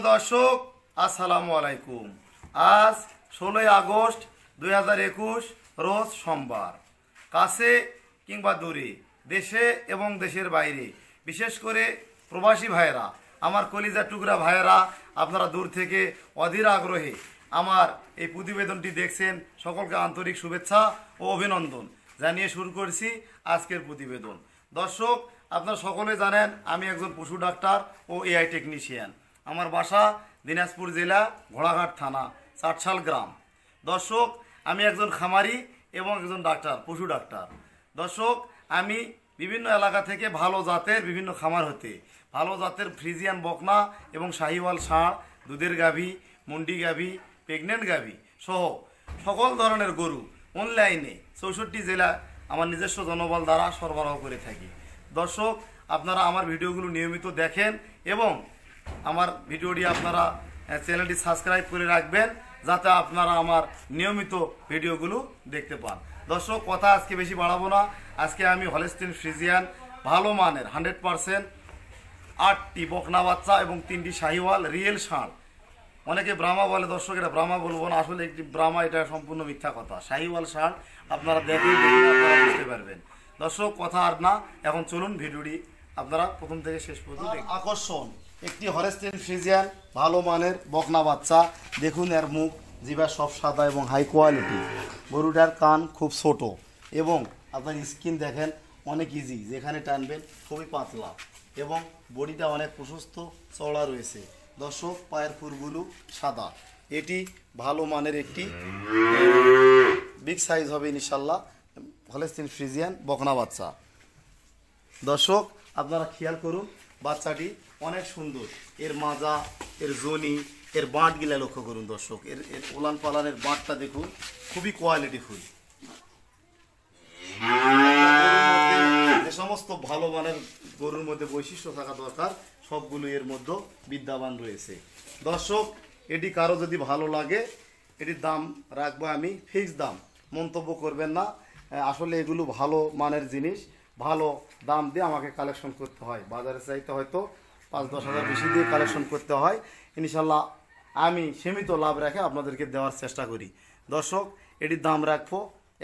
দর্শক আসসালামু আলাইকুম। আজ 16 আগস্ট 2021 রোজ সোমবার। কাছে কিংবা দূরে, দেশে এবং দেশের বাইরে, বিশেষ করে প্রবাসী ভাইয়েরা, আমার কলিজা টুকরা ভাইয়েরা, আপনারা দূর থেকে অধীর আগ্রহে আমার এই প্রতিবেদনটি দেখছেন, সকলকে আন্তরিক শুভেচ্ছা ও অভিনন্দন জানিয়ে শুরু করছি আজকের প্রতিবেদন। দর্শক, আপনারা সকলে জানেন আমি একজন পশু ডাক্তার ও এআই টেকনিশিয়ান। আমার বাসা দিনাজপুর জেলা ঘোড়াঘাট থানা চাটশাল গ্রাম। দর্শক, আমি একজন খামারি এবং একজন ডাক্তার, পশু ডাক্তার। দর্শক, আমি বিভিন্ন এলাকা থেকে ভালো জাতের বিভিন্ন খামার হতে ভালো জাতের ফ্রিজিয়ান বকনা এবং শাহিওয়াল ষাঁড়, দুধের গাভী, মুন্ডি গাভী, প্রেগনেন্ট গাভী সহ সকল ধরনের গরু অনলাইনে 64 জেলা আমার নিজস্ব জনবল দ্বারা সরবরাহ করে থাকি। দর্শক, আপনারা আমার ভিডিওগুলো নিয়মিত দেখেন এবং আমার ভিডিওটি আপনারা চ্যানেলটি সাবস্ক্রাইব করে রাখবেন, যাতে আপনারা আমার নিয়মিত ভিডিওগুলো দেখতে পান। দর্শক, কথা আজকে বেশি বাড়াবো না। আজকে আমি হলস্টিন ফ্রিজিয়ান ভালো মানের 100% 8টি বকনা বাচ্চা এবং 3টি শাহিওয়াল রিয়েল ষাঁড়। অনেকে ব্রাহ্মা বলে, দর্শক এটা ব্রাহ্মা বলবো না, আসলে একটি ব্রাহ্মা, এটা সম্পূর্ণ মিথ্যা কথা। শাহিওয়াল ষাঁড় আপনারা দেখে আপনারা বুঝতে পারবেন। দর্শক, কথা আর না, এখন চলুন ভিডিওটি আপনারা প্রথম থেকে শেষ পর্যন্ত দেখুন। আকর্ষণ একটি হলস্টিন ফ্রিজিয়ান ভালো মানের বকনা বাচ্চা। দেখুন, এর মুখ জিভা সব সাদা এবং হাই কোয়ালিটি। গরুটার কান খুব ছোট এবং আপনার স্কিন দেখেন অনেক ইজি, যেখানে টানবেন খুবই পাতলা এবং বডিটা অনেক প্রশস্ত চওড়া রয়েছে। দর্শক, পায়ের খুরগুলো সাদা। এটি ভালো মানের একটি বিগ সাইজ হবে ইনশাল্লাহ হলস্টিন ফ্রিজিয়ান বকনা বাচ্চা। দর্শক, আপনারা খেয়াল করুন, বাচ্চাটি অনেক সুন্দর। এর মাজা, এর জনি, এর বাঁটগুলা লক্ষ্য করুন। দর্শক, এর ওলান পালানের বাঁটটা দেখুন, খুবই কোয়ালিটিফুল। যে সমস্ত ভালো মানের গরুর মধ্যে বৈশিষ্ট্য থাকা দরকার সবগুলো এর মধ্যে বিদ্যমান রয়েছে। দর্শক, এটি কারো যদি ভালো লাগে, এটির দাম রাখবো আমি ফিক্স দাম, মন্তব্য করবেন না। আসলে এগুলো ভালো মানের জিনিস, ভালো দাম দিয়ে আমাকে কালেকশন করতে হয়। বাজারে চাইতে হয়তো 5-10 হাজার বেশি দিয়ে কালেকশন করতে হয়। ইনশাল্লাহ আমি সীমিত লাভ রেখে আপনাদেরকে দেওয়ার চেষ্টা করি। দর্শক, এটির দাম রাখবো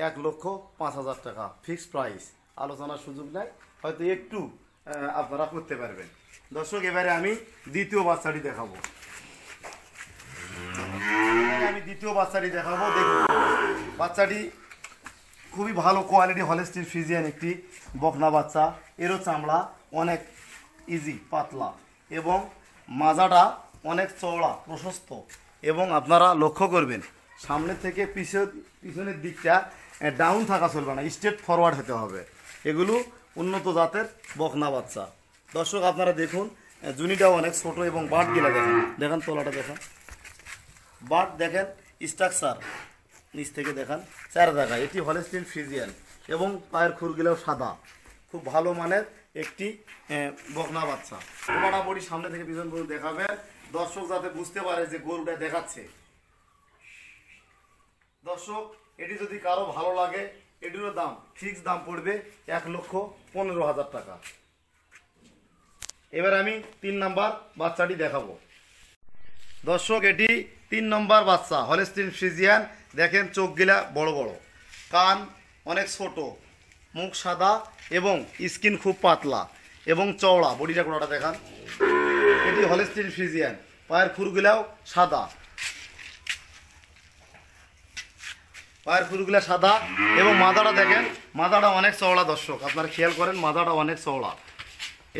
1,05,000 টাকা, ফিক্সড প্রাইস, আলোচনার সুযোগ নেই, হয়তো একটু আপনারা করতে পারবেন। দর্শক, এবারে আমি দ্বিতীয় বাচ্চাটি দেখাবো। দেখুন, বাচ্চাটি খুবই ভালো কোয়ালিটি হলস্টিন ফ্রিজিয়ান একটি বকনা বাচ্চা। এরও চামড়া অনেক ইজি, পাতলা এবং মাজাটা অনেক চওড়া প্রশস্ত। এবং আপনারা লক্ষ্য করবেন, সামনে থেকে পিছনের দিকটা ডাউন থাকা চলবে না, স্ট্রেট ফরওয়ার্ড হতে হবে। এগুলো উন্নত জাতের বকনা বাচ্চা। দর্শক, আপনারা দেখুন, জুনিটাও অনেক ছোট এবং বাট গেলা দেখেন তলাটা দেখেন, বাট দেখেন, স্ট্রাকচার নিচ থেকে দেখান 4 জায়গায়। এটি হলস্টিন ফ্রিজিয়ান এবং পায়ের খুরগুলোও সাদা। খুব ভালো মানের একটি বকনা বাচ্চা। ওনারা বডি সামনে থেকে পিছন পর্যন্ত দেখাবেন, দর্শক যাতে বুঝতে পারে যে গরুটা দেখাচ্ছে। দর্শক, এটি যদি কারো ভালো লাগে, এটিরও দাম ফিক্স দাম পড়বে 1,15,000 টাকা। এবার আমি 3 নাম্বার বাচ্চাটি দেখাবো। দর্শক, এটি 3 নম্বর বাচ্চা হলস্টিন ফ্রিজিয়ান। দেখেন, চোখগুলা বড় বড়, কান অনেক ছোট, মুখ সাদা এবং স্কিন খুব পাতলা এবং চওড়া। বডিটা কোনোটা দেখান। এটি হলস্টিন ফ্রিজিয়ান, পায়ের খুরগুলাও সাদা, এবং মাথাটা দেখেন, মাথাটা অনেক চওড়া। দর্শক, আপনারা খেয়াল করেন, মাথাটা অনেক চওড়া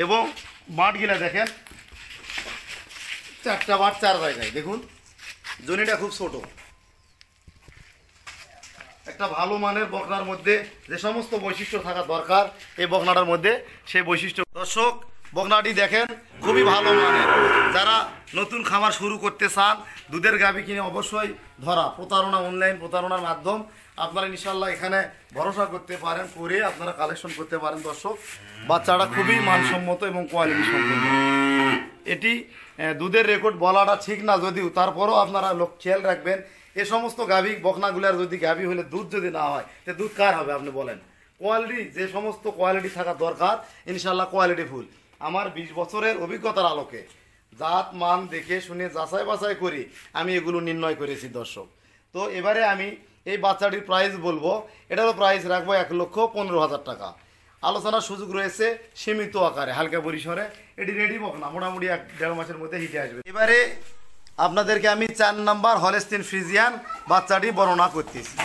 এবং বাঁটগুলা দেখেন, 4টা বাঁট 4 জায়গায়। দেখুন, জনিটা খুব ছোট। একটা ভালো মানের বকনার মধ্যে যে সমস্ত বৈশিষ্ট্য থাকা দরকার এই বকনাটার মধ্যে সেই বৈশিষ্ট্য। দর্শক, বকনাটি দেখেন খুবই ভালো মানের। যারা নতুন খামার শুরু করতে চান, দুধের গাভী কিনে অবশ্যই ধরা প্রতারণা, অনলাইন প্রতারণার মাধ্যম আপনারা ইনশাল্লাহ এখানে ভরসা করতে পারেন, করে আপনারা কালেকশন করতে পারেন। দর্শক, বাচ্চাটা খুবই মানসম্মত এবং কোয়ালিটি সম্পন্ন। এটি দুধের রেকর্ড বলাটা ঠিক না, যদিও তারপরও আপনারা খেয়াল রাখবেন, এ সমস্ত গাভী বকনাগুলার যদি গাভী হলে দুধ যদি না হয়, তো দুধ কার হবে আপনি বলেন? কোয়ালিটি, যে সমস্ত কোয়ালিটি থাকা দরকার ইনশাল্লাহ কোয়ালিটি ফুল। আমার 20 বছরের অভিজ্ঞতার আলোকে জাত মান দেখে শুনে যাচাই বাছাই করে আমি এগুলো নির্ণয় করেছি দর্শক। তো এবারে আমি এই বাচ্চাটির প্রাইস বলবো। এটারও প্রাইস রাখবো 1,15,000 টাকা। আলোচনার সুযোগ রয়েছে সীমিত আকারে, হালকা পরিসরে। এটি রেডি বকনা, মোটামুটি 1-1.5 মাসের মধ্যে হিটে আসবে। এবারে আপনাদেরকে আমি 4 নাম্বার হলস্টিন ফ্রিজিয়ান বাচ্চাটি বর্ণনা করতেছি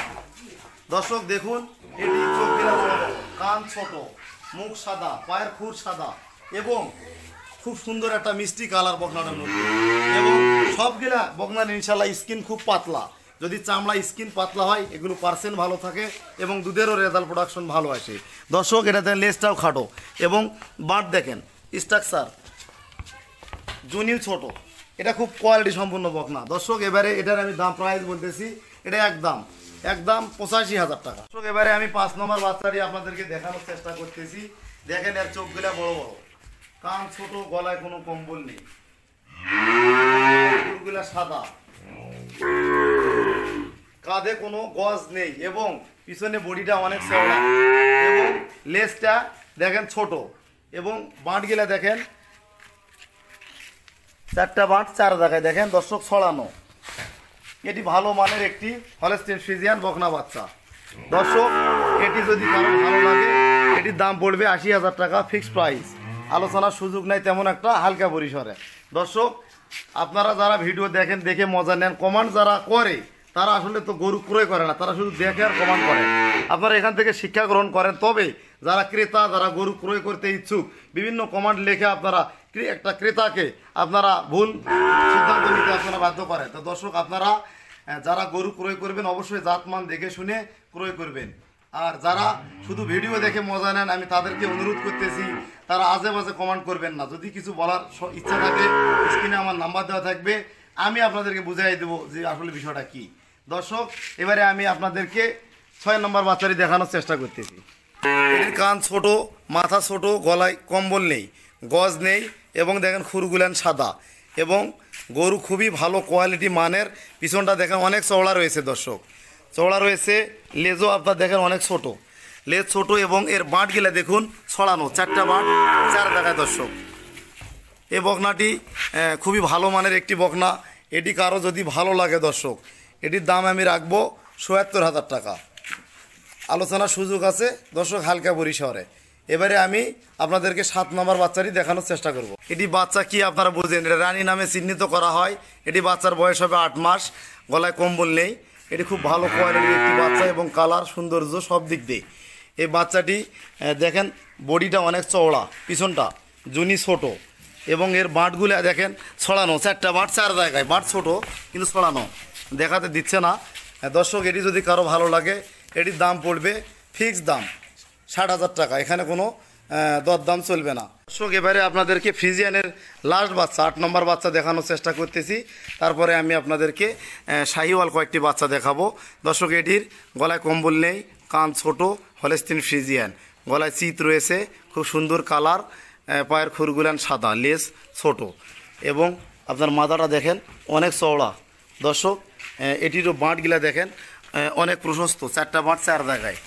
দর্শক। দেখুন, এটি চোখ গেলা বড়, কান ছোট, মুখ সাদা, পায়ের খুর সাদা এবং খুব সুন্দর একটা মিষ্টি কালার বকনাটার মধ্যে। এবং সবগুলা বকনার ইনশাল্লাহ স্কিন খুব পাতলা। যদি চামড়া স্কিন পাতলা হয় এগুলো পার্সেন্ট ভালো থাকে এবং দুধেরও রেজাল্ট প্রোডাকশন ভালো আসে দর্শক। এটাতে লেজটাও খাটো এবং বাট দেখেন স্ট্রাকচার জুনিও ছোট। এটা খুব কোয়ালিটি সম্পূর্ণ বকনা দর্শক। এবারে এটার আমি দাম প্রাইস বলতেছি, এটা একদম 85,000 টাকা দর্শক। এবারে আমি 5 নম্বর বাচ্চাটি আপনাদেরকে দেখানোর চেষ্টা করতেছি। দেখেন এর চোখগুলা বড় বড়, কান ছোট, গলায় কোনো কম্বল নেই, চুলগুলা সাদা, কাঁধে কোনো গজ নেই এবং পিছনে বডিটা অনেক চওড়া এবং লেজটা দেখেন ছোট এবং বাঁটগুলা দেখেন 4টা বাঁট 4 জায়গায় দেখেন দর্শক ছড়ানো। এটি ভালো মানের একটি হলস্টিন ফ্রিজিয়ান বকনা বাচ্চা দর্শক। এটি যদি কারো ভালো লাগে এটির দাম পড়বে 80,000 টাকা, ফিক্সড প্রাইস। আলোচনার সুযোগ নাই তেমন একটা, হালকা পরিসরে দর্শক। আপনারা যারা ভিডিও দেখেন, দেখে মজা নেন, কমান্ড যারা করে তারা আসলে তো গরু ক্রয় করে না, তারা শুধু দেখে আর কমান্ড করে। আপনারা এখান থেকে শিক্ষা গ্রহণ করেন। তবে যারা ক্রেতা, যারা গরু ক্রয় করতে ইচ্ছুক, বিভিন্ন কমান্ড লেখে আপনারা একটা ক্রেতাকে আপনারা ভুল সিদ্ধান্ত নিতে আপনারা বাধ্য করেন। তো দর্শক, আপনারা যারা গরু ক্রয় করবেন অবশ্যই জাতমান দেখে শুনে ক্রয় করবেন। আর যারা শুধু ভিডিও দেখে মজা নেন, আমি তাদেরকে অনুরোধ করতেছি তারা আজে বাজে কমেন্ট করবেন না। যদি কিছু বলার ইচ্ছা থাকে স্ক্রিনে আমার নাম্বার দেওয়া থাকবে, আমি আপনাদেরকে বুঝাই দেবো যে আসলে বিষয়টা কি দর্শক। এবারে আমি আপনাদেরকে 6 নম্বর বাচ্চাটি দেখানোর চেষ্টা করতেছি। এর কান ছোট, মাথা ছোট, গলায় কম্বল নেই, গজ নেই এবং দেখেন খুরগুলান সাদা এবং গরু খুবই ভালো কোয়ালিটি মানের। পিছনটা দেখেন অনেক চওড়া রয়েছে দর্শক, চওড়া রয়েছে। লেজও আপনার দেখেন অনেক ছোট, লেজ ছোট এবং এর বাঁটগুলা দেখুন ছড়ানো, 4টা বাঁট 4 জায়গায় দর্শক। এই বকনাটি খুবই ভালো মানের একটি বকনা। এটি কারো যদি ভালো লাগে দর্শক, এটির দাম আমি রাখবো ৭৪,000 টাকা। আলোচনার সুযোগ আছে দর্শক, হালকা পরিসরে। এবারে আমি আপনাদেরকে 7 নম্বর বাচ্চাটি দেখানোর চেষ্টা করব। এটি বাচ্চা কি আপনারা বুঝেন, এটা রানী নামে চিহ্নিত করা হয়। এটি বাচ্চার বয়স হবে 8 মাস, গলায় কম্বল নেই। এটি খুব ভালো কোয়ালিটির একটি বাচ্চা এবং কালার সৌন্দর্য সব দিক দিয়ে। এই বাচ্চাটি দেখেন বডিটা অনেক চওড়া, পিছনটা জুনি ছোট এবং এর বাঁটগুলো দেখেন ছড়ানো, 4টা বাঁট 4 জায়গায়। বাঁট ছোট কিন্তু ছড়ানো, দেখাতে দিচ্ছে না দর্শক। এটি যদি কারো ভালো লাগে এটির দাম পড়বে ফিক্সড দাম 60,000 টাকা, এখানে কোনো দরদাম চলবে না দর্শক। এবারে আপনাদেরকে ফ্রিজিয়ানের লাস্ট বাচ্চা 8 নম্বর বাচ্চা দেখানোর চেষ্টা করতেছি। তারপরে আমি আপনাদেরকে শাহিওয়াল কয়েকটি বাচ্চা দেখাবো দর্শক। এটির গলায় কম্বল নেই, কান ছোট, হলস্টিন ফ্রিজিয়ান, গলায় চিত রয়েছে, খুব সুন্দর কালার, পায়ের খুরগুলান সাদা, লেজ ছোট এবং আপনার মাথাটা দেখেন অনেক চওড়া দর্শক। এটিরও বাঁটগুলা দেখেন অনেক প্রশস্ত, 4টা বাঁট 4 জায়গায়।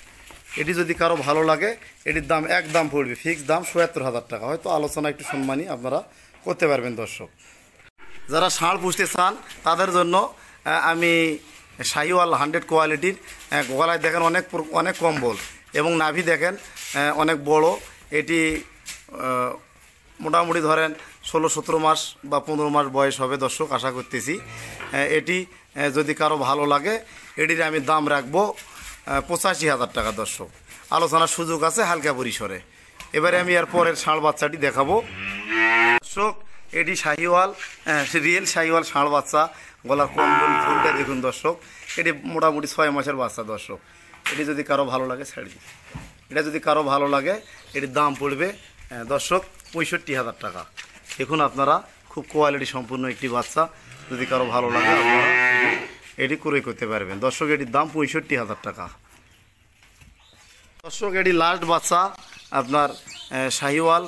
এটি যদি কারো ভালো লাগে এটির দাম একদম পড়বে ফিক্সড দাম ৭৪,000 টাকা। হয়তো আলোচনা একটু সম্মানী আপনারা করতে পারবেন দর্শক। যারা ষাঁড় পুষতে চান তাদের জন্য আমি শাহিওয়াল 100 কোয়ালিটির, গলায় দেখেন অনেক কম্বল এবং নাভি দেখেন অনেক বড়। এটি মোটামুটি ধরেন 16-17 মাস বা 15 মাস বয়স হবে দর্শক, আশা করতেছি। এটি যদি কারো ভালো লাগে এটির আমি দাম রাখবো 85,000 টাকা দর্শক। আলোচনার সুযোগ আছে হালকা পরিসরে। এবারে আমি এর পরের ষাঁড় বাচ্চাটি দেখাবো দর্শক। এটি শাহিওয়াল, রিয়েল শাহিওয়াল ষাঁড় বাচ্চা, গলার কম্বল ফুলটা দেখুন দর্শক। এটি মোটামুটি 6 মাসের বাচ্চা দর্শক। এটি যদি কারো ভালো লাগে ছেড়ে দিই, এটা যদি কারো ভালো লাগে এটির দাম পড়বে দর্শক 65,000 টাকা। দেখুন আপনারা, খুব কোয়ালিটি সম্পূর্ণ একটি বাচ্চা, যদি কারো ভালো লাগে আপনারা এটি ক্রয় করতে পারবেন দর্শক। এটির দাম 65,000 টাকা দর্শক। এটি লাস্ট বাচ্চা আপনার শাহিওয়াল,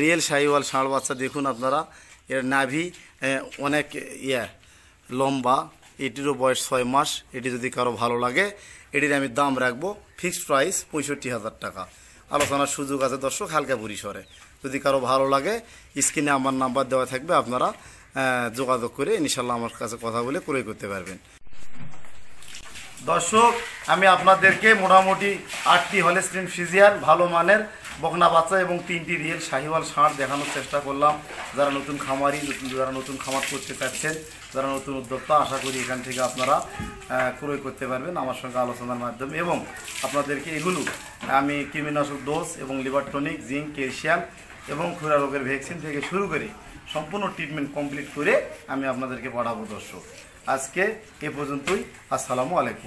রিয়েল শাহিওয়াল ষাঁড় বাচ্চা। দেখুন আপনারা, এর নাভি অনেক লম্বা। এটিরও বয়স 6 মাস। এটি যদি কারো ভালো লাগে এটির আমি দাম রাখবো ফিক্সড প্রাইস 65,000 টাকা। আলোচনার সুযোগ আছে দর্শক, হালকা পরিসরে। যদি কারো ভালো লাগে স্ক্রিনে আমার নাম্বার দেওয়া থাকবে, আপনারা যোগাযোগ করে ইনশাল্লাহ আমার কাছে কথা বলে ক্রয় করতে পারবেন। দর্শক, আমি আপনাদেরকে মোটামুটি 8টি হলস্টিন ফ্রিজিয়ান ভালো মানের বকনা বাচ্চা এবং 3টি রিয়েল শাহিওয়াল ষাঁড় দেখানোর চেষ্টা করলাম। যারা নতুন খামারি, যারা নতুন খামার করতে চাচ্ছেন, যারা নতুন উদ্যোক্তা, আশা করি এখান থেকে আপনারা ক্রয় করতে পারবেন আমার সঙ্গে আলোচনার মাধ্যমে। এবং আপনাদেরকে এগুলো আমি কৃমিনাশক ডোজ এবং লিভার টনিক, জিঙ্ক, ক্যালসিয়াম এবং খুরা রোগের ভ্যাকসিন থেকে শুরু করে সম্পূর্ণ ট্রিটমেন্ট কমপ্লিট করে আমি আপনাদেরকে পাঠাবো। দর্শক, আজকে এ পর্যন্তই। আসসালামু আলাইকুম।